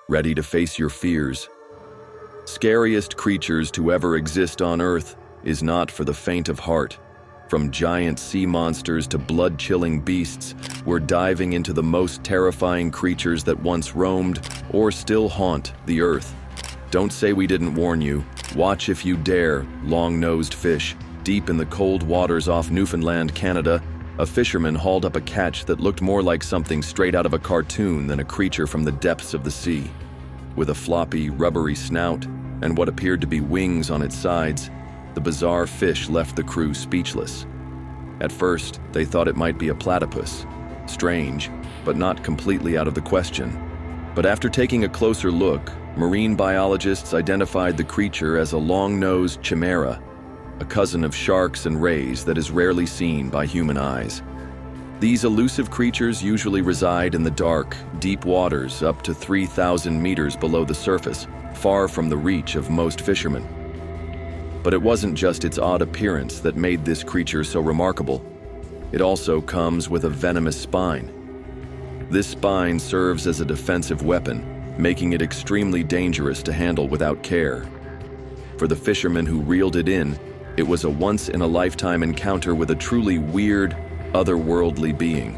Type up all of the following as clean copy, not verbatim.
ready to face your fears. Scariest Creatures to ever exist on Earth is not for the faint of heart. From giant sea monsters to blood-chilling beasts, we're diving into the most terrifying creatures that once roamed or still haunt the Earth. Don't say we didn't warn you. Watch if you dare, long-nosed fish. Deep in the cold waters off Newfoundland, Canada, a fisherman hauled up a catch that looked more like something straight out of a cartoon than a creature from the depths of the sea. With a floppy, rubbery snout and what appeared to be wings on its sides, the bizarre fish left the crew speechless. At first, they thought it might be a platypus. Strange, but not completely out of the question. But after taking a closer look, marine biologists identified the creature as a long-nosed chimera, a cousin of sharks and rays that is rarely seen by human eyes. These elusive creatures usually reside in the dark, deep waters up to 3,000 meters below the surface, far from the reach of most fishermen. But it wasn't just its odd appearance that made this creature so remarkable. It also comes with a venomous spine. This spine serves as a defensive weapon, making it extremely dangerous to handle without care. For the fishermen who reeled it in, it was a once-in-a-lifetime encounter with a truly weird, otherworldly being.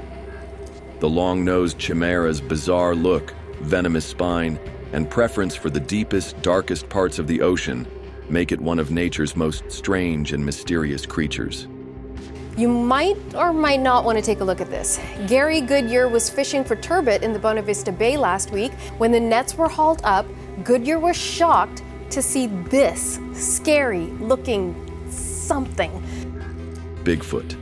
The long-nosed chimera's bizarre look, venomous spine, and preference for the deepest, darkest parts of the ocean make it one of nature's most strange and mysterious creatures. You might or might not want to take a look at this. Gary Goodyear was fishing for turbot in the Buena Vista Bay last week. When the nets were hauled up, Goodyear was shocked to see this scary-looking something. Bigfoot.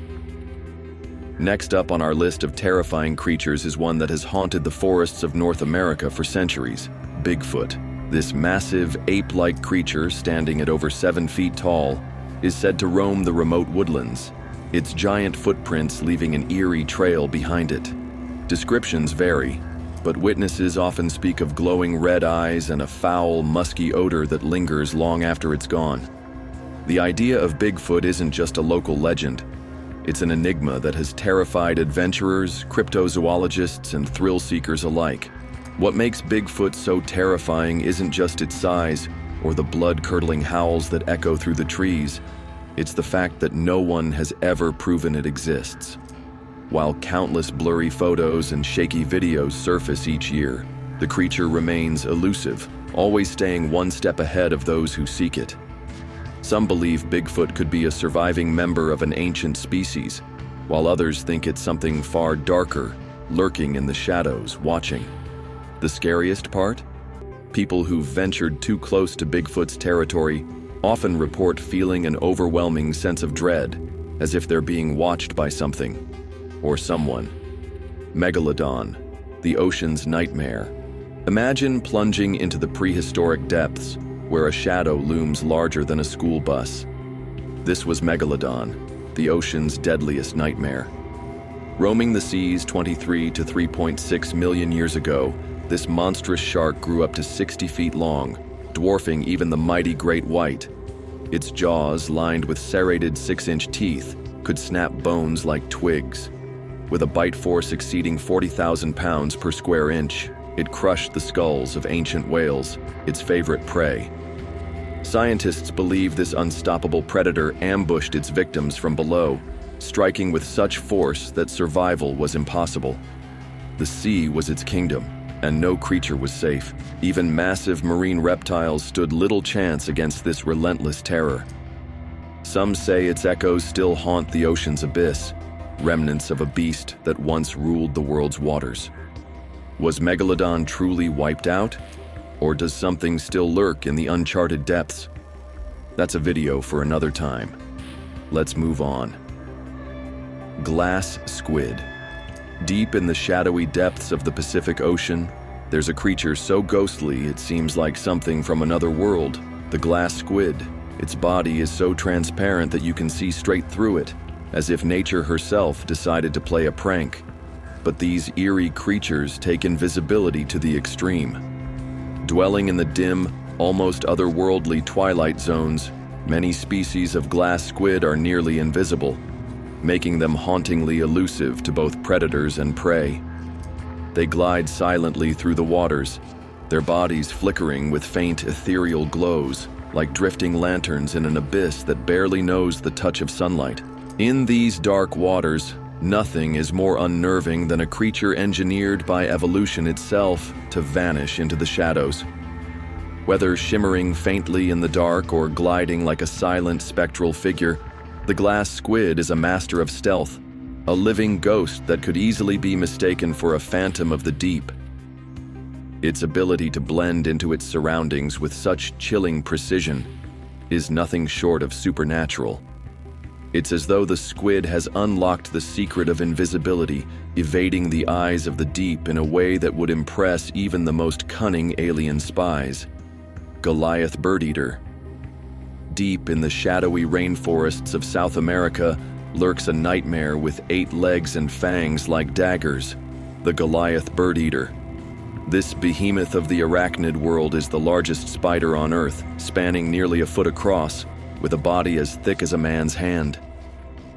Next up on our list of terrifying creatures is one that has haunted the forests of North America for centuries: Bigfoot. This massive, ape-like creature, standing at over 7 feet tall, is said to roam the remote woodlands, its giant footprints leaving an eerie trail behind it. Descriptions vary, but witnesses often speak of glowing red eyes and a foul, musky odor that lingers long after it's gone. The idea of Bigfoot isn't just a local legend. It's an enigma that has terrified adventurers, cryptozoologists, and thrill-seekers alike. What makes Bigfoot so terrifying isn't just its size or the blood-curdling howls that echo through the trees. It's the fact that no one has ever proven it exists. While countless blurry photos and shaky videos surface each year, the creature remains elusive, always staying one step ahead of those who seek it. Some believe Bigfoot could be a surviving member of an ancient species, while others think it's something far darker, lurking in the shadows, watching. The scariest part? People who've ventured too close to Bigfoot's territory often report feeling an overwhelming sense of dread, as if they're being watched by something or someone. Megalodon, the ocean's nightmare. Imagine plunging into the prehistoric depths where a shadow looms larger than a school bus. This was Megalodon, the ocean's deadliest nightmare. Roaming the seas 23 to 3.6 million years ago, this monstrous shark grew up to 60 feet long, dwarfing even the mighty great white. Its jaws, lined with serrated 6-inch teeth, could snap bones like twigs. With a bite force exceeding 40,000 pounds per square inch, it crushed the skulls of ancient whales, its favorite prey. Scientists believe this unstoppable predator ambushed its victims from below, striking with such force that survival was impossible. The sea was its kingdom, and no creature was safe. Even massive marine reptiles stood little chance against this relentless terror. Some say its echoes still haunt the ocean's abyss, remnants of a beast that once ruled the world's waters. Was Megalodon truly wiped out? Or does something still lurk in the uncharted depths? That's a video for another time. Let's move on. Glass squid. Deep in the shadowy depths of the Pacific Ocean, there's a creature so ghostly it seems like something from another world, the glass squid. Its body is so transparent that you can see straight through it, as if nature herself decided to play a prank. But these eerie creatures take invisibility to the extreme. Dwelling in the dim, almost otherworldly twilight zones, many species of glass squid are nearly invisible, making them hauntingly elusive to both predators and prey. They glide silently through the waters, their bodies flickering with faint ethereal glows, like drifting lanterns in an abyss that barely knows the touch of sunlight. In these dark waters, nothing is more unnerving than a creature engineered by evolution itself to vanish into the shadows. Whether shimmering faintly in the dark or gliding like a silent spectral figure, the glass squid is a master of stealth, a living ghost that could easily be mistaken for a phantom of the deep. Its ability to blend into its surroundings with such chilling precision is nothing short of supernatural. It's as though the squid has unlocked the secret of invisibility, evading the eyes of the deep in a way that would impress even the most cunning alien spies. Goliath bird-eater. Deep in the shadowy rainforests of South America lurks a nightmare with 8 legs and fangs like daggers, the Goliath bird-eater. This behemoth of the arachnid world is the largest spider on Earth, spanning nearly a foot across, with a body as thick as a man's hand.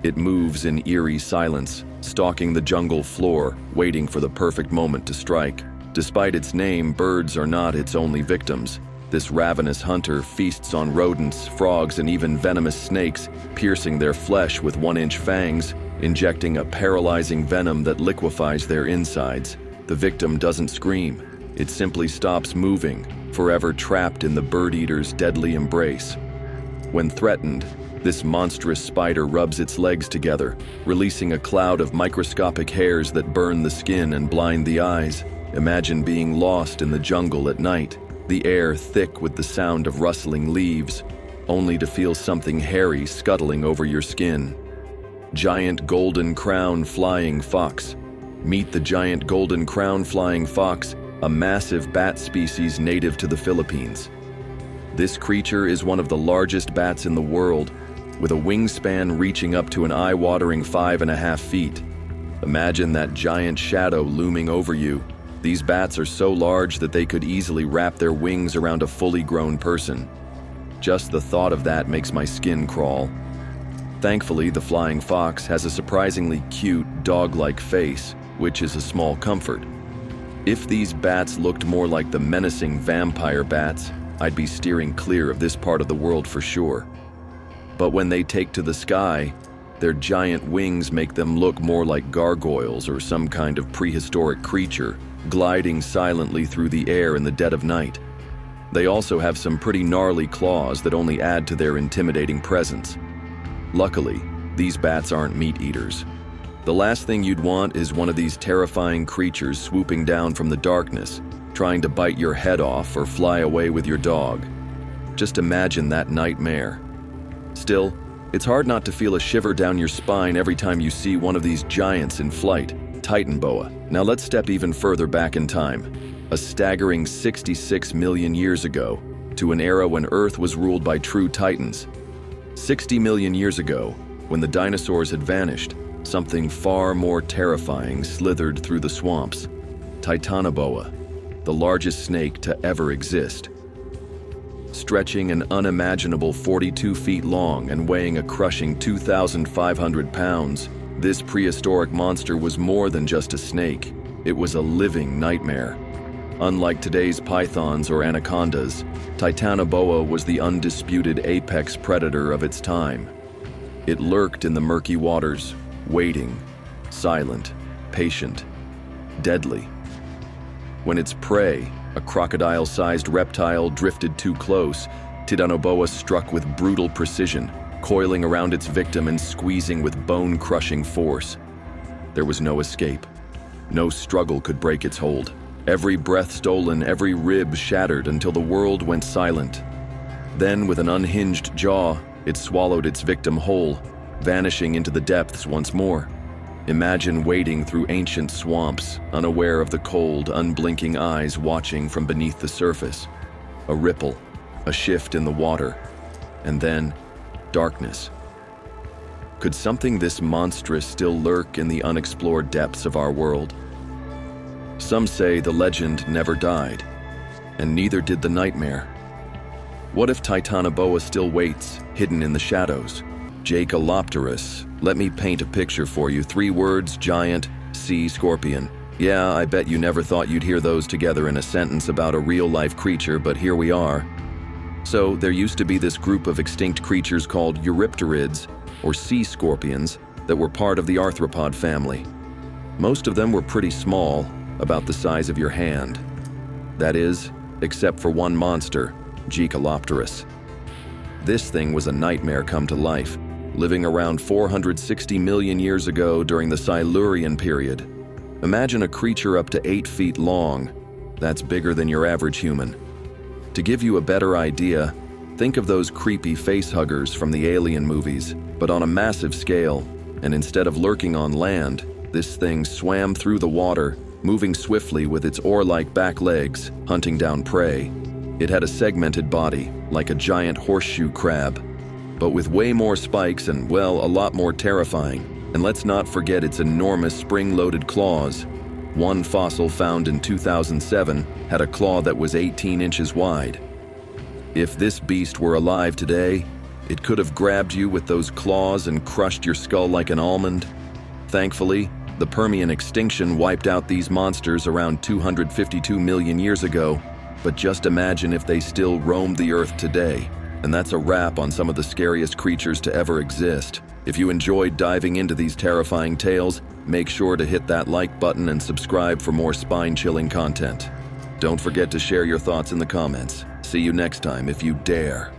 It moves in eerie silence, stalking the jungle floor, waiting for the perfect moment to strike. Despite its name, birds are not its only victims. This ravenous hunter feasts on rodents, frogs, and even venomous snakes, piercing their flesh with 1-inch fangs, injecting a paralyzing venom that liquefies their insides. The victim doesn't scream. It simply stops moving, forever trapped in the bird-eater's deadly embrace. When threatened, this monstrous spider rubs its legs together, releasing a cloud of microscopic hairs that burn the skin and blind the eyes. Imagine being lost in the jungle at night, the air thick with the sound of rustling leaves, only to feel something hairy scuttling over your skin. Giant golden crown flying fox. Meet the giant golden crown flying fox, a massive bat species native to the Philippines. This creature is one of the largest bats in the world, with a wingspan reaching up to an eye-watering 5.5 feet. Imagine that giant shadow looming over you. These bats are so large that they could easily wrap their wings around a fully grown person. Just the thought of that makes my skin crawl. Thankfully, the flying fox has a surprisingly cute, dog-like face, which is a small comfort. If these bats looked more like the menacing vampire bats, I'd be steering clear of this part of the world for sure. But when they take to the sky, their giant wings make them look more like gargoyles or some kind of prehistoric creature, gliding silently through the air in the dead of night. They also have some pretty gnarly claws that only add to their intimidating presence. Luckily, these bats aren't meat eaters. The last thing you'd want is one of these terrifying creatures swooping down from the darkness, trying to bite your head off or fly away with your dog. Just imagine that nightmare. Still, it's hard not to feel a shiver down your spine every time you see one of these giants in flight, Titan boa. Now let's step even further back in time, a staggering 66 million years ago, to an era when Earth was ruled by true titans. 60 million years ago, when the dinosaurs had vanished, something far more terrifying slithered through the swamps. Titanoboa, the largest snake to ever exist. Stretching an unimaginable 42 feet long and weighing a crushing 2,500 pounds, this prehistoric monster was more than just a snake. It was a living nightmare. Unlike today's pythons or anacondas, Titanoboa was the undisputed apex predator of its time. It lurked in the murky waters, waiting, silent, patient, deadly. When its prey, a crocodile-sized reptile, drifted too close, Titanoboa struck with brutal precision, coiling around its victim and squeezing with bone-crushing force. There was no escape. No struggle could break its hold. Every breath stolen, every rib shattered until the world went silent. Then, with an unhinged jaw, it swallowed its victim whole, vanishing into the depths once more. Imagine wading through ancient swamps, unaware of the cold, unblinking eyes watching from beneath the surface. A ripple, a shift in the water, and then darkness. Could something this monstrous still lurk in the unexplored depths of our world? Some say the legend never died, and neither did the nightmare. What if Titanoboa still waits, hidden in the shadows? Jacalopterus. Let me paint a picture for you. 3 words: giant, sea scorpion. Yeah, I bet you never thought you'd hear those together in a sentence about a real-life creature, but here we are. So, there used to be this group of extinct creatures called eurypterids, or sea scorpions, that were part of the arthropod family. Most of them were pretty small, about the size of your hand. That is, except for one monster, Gecalopterus. This thing was a nightmare come to life, living around 460 million years ago during the Silurian period. Imagine a creature up to 8 feet long. That's bigger than your average human. To give you a better idea, think of those creepy face-huggers from the Alien movies, but on a massive scale, and instead of lurking on land, this thing swam through the water, moving swiftly with its oar-like back legs, hunting down prey. It had a segmented body, like a giant horseshoe crab, but with way more spikes and, well, a lot more terrifying. And let's not forget its enormous spring-loaded claws. One fossil found in 2007 had a claw that was 18 inches wide. If this beast were alive today, it could have grabbed you with those claws and crushed your skull like an almond. Thankfully, the Permian extinction wiped out these monsters around 252 million years ago, but just imagine if they still roamed the earth today. And that's a wrap on some of the scariest creatures to ever exist. If you enjoyed diving into these terrifying tales, make sure to hit that like button and subscribe for more spine-chilling content. Don't forget to share your thoughts in the comments. See you next time if you dare.